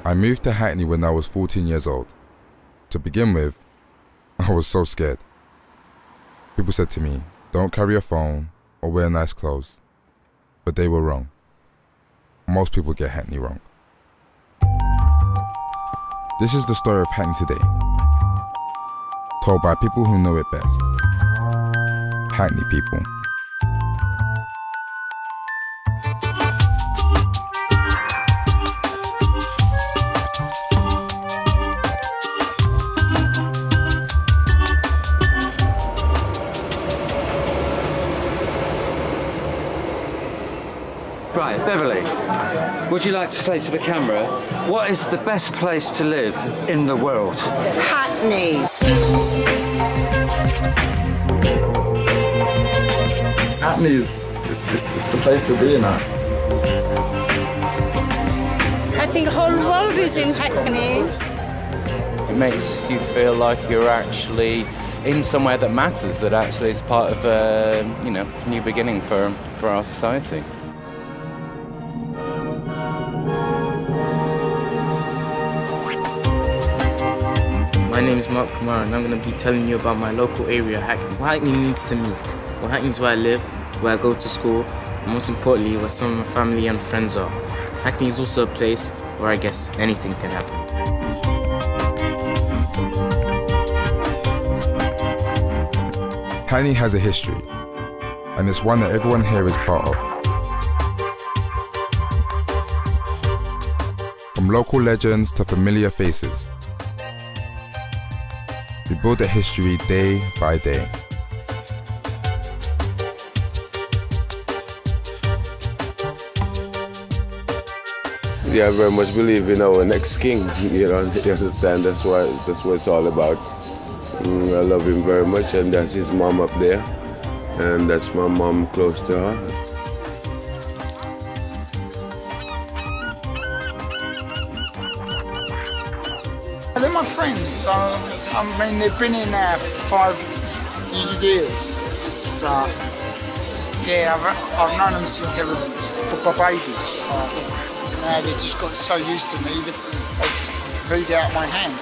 I moved to Hackney when I was 14 years old. To begin with, I was so scared. People said to me, don't carry a phone or wear nice clothes. But they were wrong. Most people get Hackney wrong. This is the story of Hackney today, told by people who know it best. Hackney people. Right, Beverly, would you like to say to the camera, what is the best place to live in the world? Hackney. Hackney is the place to be in that. I think the whole world is in Hackney. It makes you feel like you're actually in somewhere that matters, that actually is part of a new beginning for our society. My name is Mark Kumar and I'm going to be telling you about my local area, Hackney. What Hackney means to me. Well, Hackney is where I live, where I go to school, and most importantly, where some of my family and friends are. Hackney is also a place where I guess anything can happen. Hackney has a history, and it's one that everyone here is part of. From local legends to familiar faces, we build a history day by day. Yeah, I very much believe in our next king, you understand? That's what it's all about. I love him very much, and that's his mom up there, and that's my mom close to her. They're my friends, so I mean they've been in there for 5 years. So yeah, I've known them since they were babies. So now they just got so used to me that they've feed out my hand.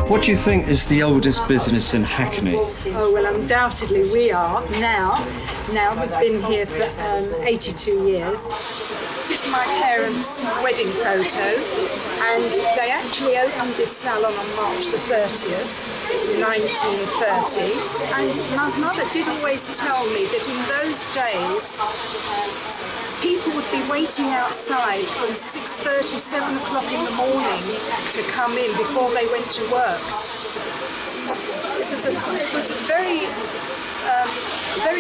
What do you think is the oldest business in Hackney? Oh, well, undoubtedly we are now. We've been here for 82 years. This is my parents' wedding photo, and they actually opened this salon on March the 30th, 1930. And my mother did always tell me that in those days, people would be waiting outside from 6:30, 7 o'clock in the morning to come in before they went to work. It was a very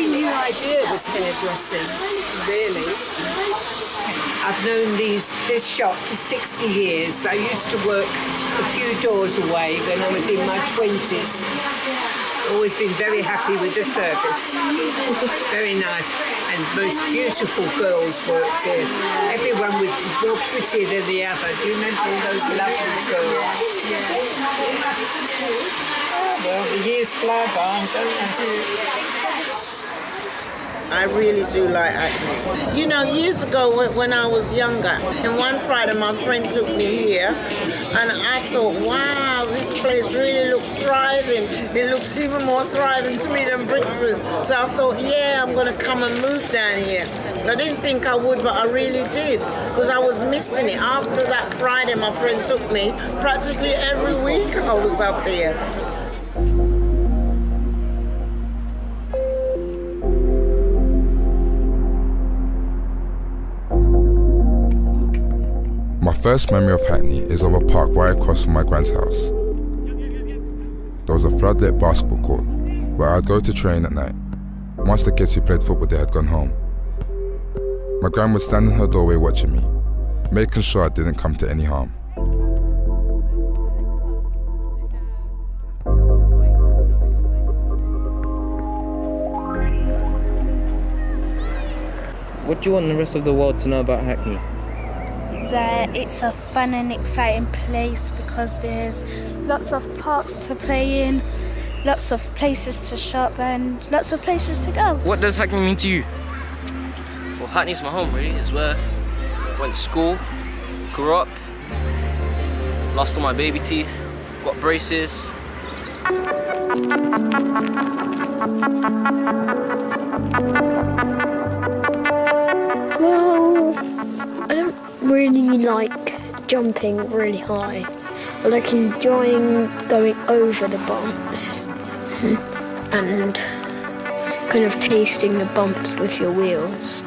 new idea, this hairdressing, really. I've known this shop for 60 years. I used to work a few doors away when I was in my 20s. Always been very happy with the service. Very nice. And most beautiful girls worked here. Everyone was more prettier than the other. Do you remember all those lovely girls? Yes. Well, the years fly by, don't they? I really do like Hackney. You know, years ago when I was younger, and one Friday my friend took me here, and I thought, wow, this place really looks thriving. It looks even more thriving to me than Brixton. So I thought, yeah, I'm going to come and move down here. I didn't think I would, but I really did, because I was missing it. After that Friday my friend took me, practically every week I was up here. My first memory of Hackney is of a park right across from my grand's house. There was a floodlit basketball court where I'd go to train at night, once the kids who played football there had gone home. My gran would stand in her doorway watching me, making sure I didn't come to any harm. What do you want the rest of the world to know about Hackney? that it's a fun and exciting place because there's lots of parks to play in, lots of places to shop and lots of places to go. What does Hackney mean to you? Well, Hackney's my home really, it's where I went to school, grew up, lost all my baby teeth, got braces. Well, I don't really like jumping really high. I like enjoying going over the bumps and kind of tasting the bumps with your wheels.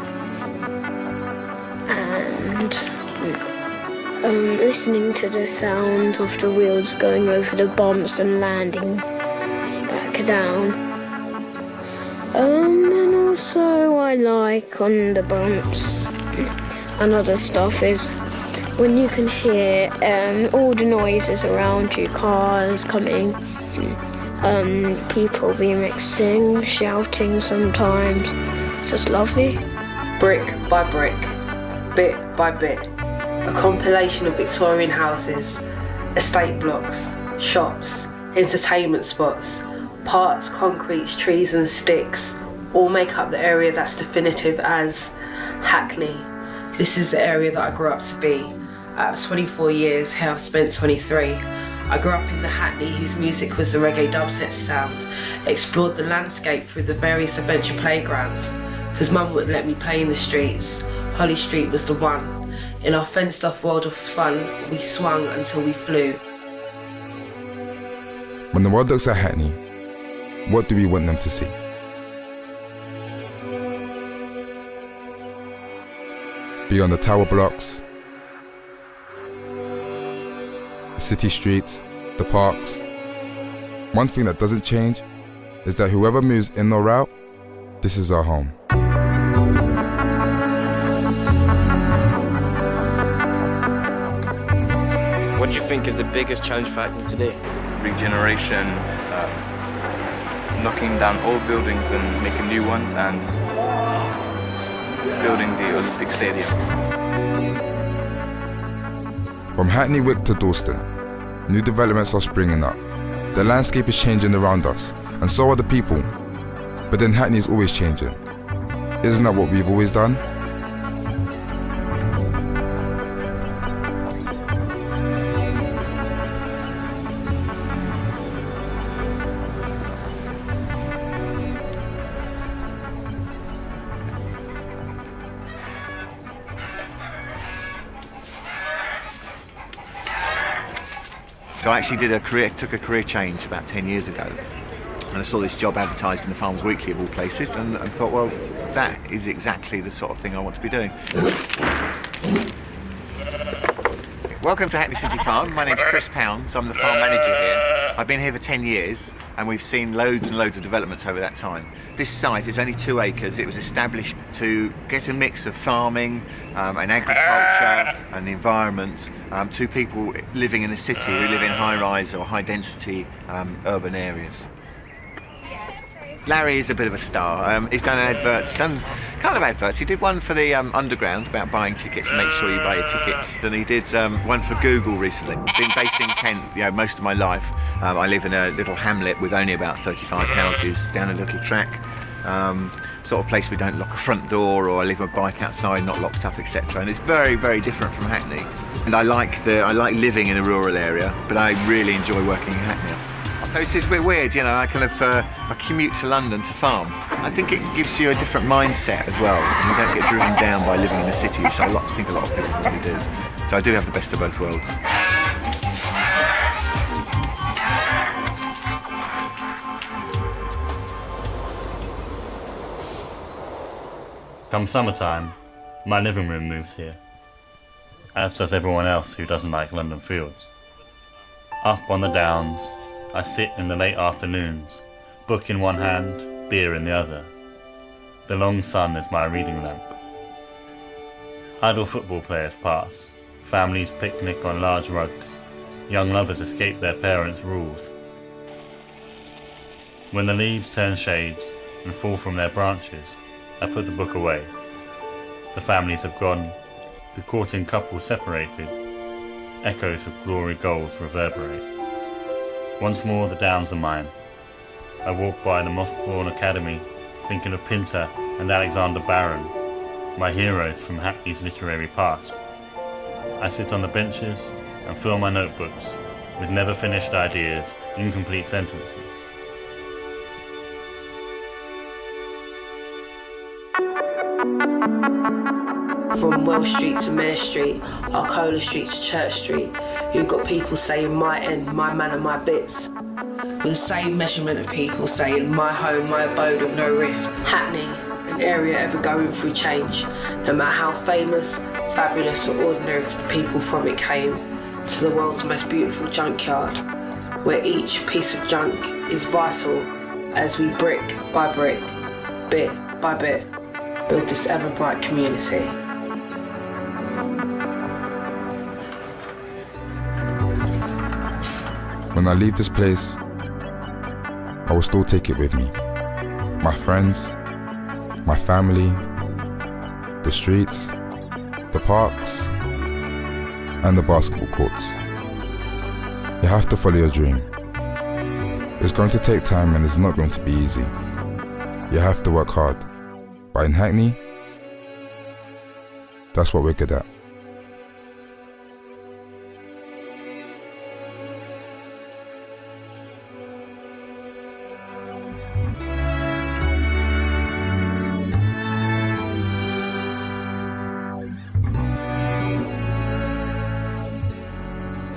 And listening to the sound of the wheels going over the bumps and landing back down. And also I like on the bumps and other stuff is when you can hear all the noises around you, cars coming, people remixing, shouting sometimes. It's just lovely. Brick by brick, bit by bit, a compilation of Victorian houses, estate blocks, shops, entertainment spots, parks, concretes, trees and sticks all make up the area that's definitive as Hackney. This is the area that I grew up to be. Out of 24 years, here I've spent 23. I grew up in the Hackney whose music was the reggae dubstep sound, explored the landscape through the various adventure playgrounds, because Mum wouldn't let me play in the streets. Holly Street was the one. In our fenced off world of fun, we swung until we flew. When the world looks at Hackney, what do we want them to see? Beyond the tower blocks, the city streets, the parks, one thing that doesn't change is that whoever moves in or out, this is our home. What do you think is the biggest challenge for Hackney today? Regeneration, knocking down old buildings and making new ones, and building the Olympic Stadium. From Hackney Wick to Dalston, new developments are springing up. The landscape is changing around us, and so are the people. But then Hackney is always changing. Isn't that what we've always done? So I actually took a career change about 10 years ago, and I saw this job advertised in the Farmers Weekly of all places, and thought, well, that is exactly the sort of thing I want to be doing. Welcome to Hackney City Farm. My name's Chris Pounds. I'm the farm manager here. I've been here for 10 years, and we've seen loads and loads of developments over that time. This site is only 2 acres. It was established to get a mix of farming and agriculture and the environment to people living in a city who live in high-rise or high-density urban areas. Larry is a bit of a star. He's done kind of adverts. He did one for the Underground about buying tickets and make sure you buy your tickets. And he did one for Google recently. Been based in Kent, most of my life. I live in a little hamlet with only about 35 houses down a little track. Sort of place we don't lock a front door, or I leave my bike outside not locked up, etc. And it's very, very different from Hackney. And I like living in a rural area, but I really enjoy working in Hackney. So it's a bit weird, I I commute to London to farm. I think it gives you a different mindset as well. You don't get driven down by living in the city, which I think a lot of people probably do. So I do have the best of both worlds. Come summertime, my living room moves here, as does everyone else who doesn't like London fields. Up on the Downs, I sit in the late afternoons, book in one hand, beer in the other. The long sun is my reading lamp. Idle football players pass, families picnic on large rugs, young lovers escape their parents' rules. When the leaves turn shades and fall from their branches, I put the book away. The families have gone, the courting couple separated, echoes of glory goals reverberate. Once more the Downs are mine. I walk by the Mossbourne Academy, thinking of Pinter and Alexander Barron, my heroes from Hackney's literary past. I sit on the benches and fill my notebooks with never finished ideas, incomplete sentences. From Welsh Street to Mare Street, Arcola Street to Church Street, you've got people saying my end, my manor, my bits. With the same measurement of people saying my home, my abode of no rift. Hackney, an area ever going through change, no matter how famous, fabulous or ordinary the people from it came, to the world's most beautiful junkyard, where each piece of junk is vital as we brick by brick, bit by bit, build this ever bright community. When I leave this place, I will still take it with me. My friends, my family, the streets, the parks, and the basketball courts. You have to follow your dream. It's going to take time and it's not going to be easy. You have to work hard. But in Hackney, that's what we're good at.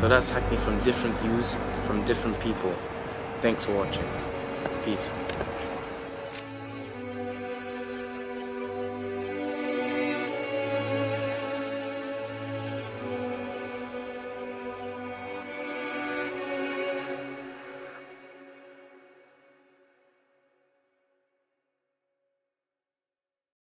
So that's Hackney from different views, from different people. Thanks for watching. Peace.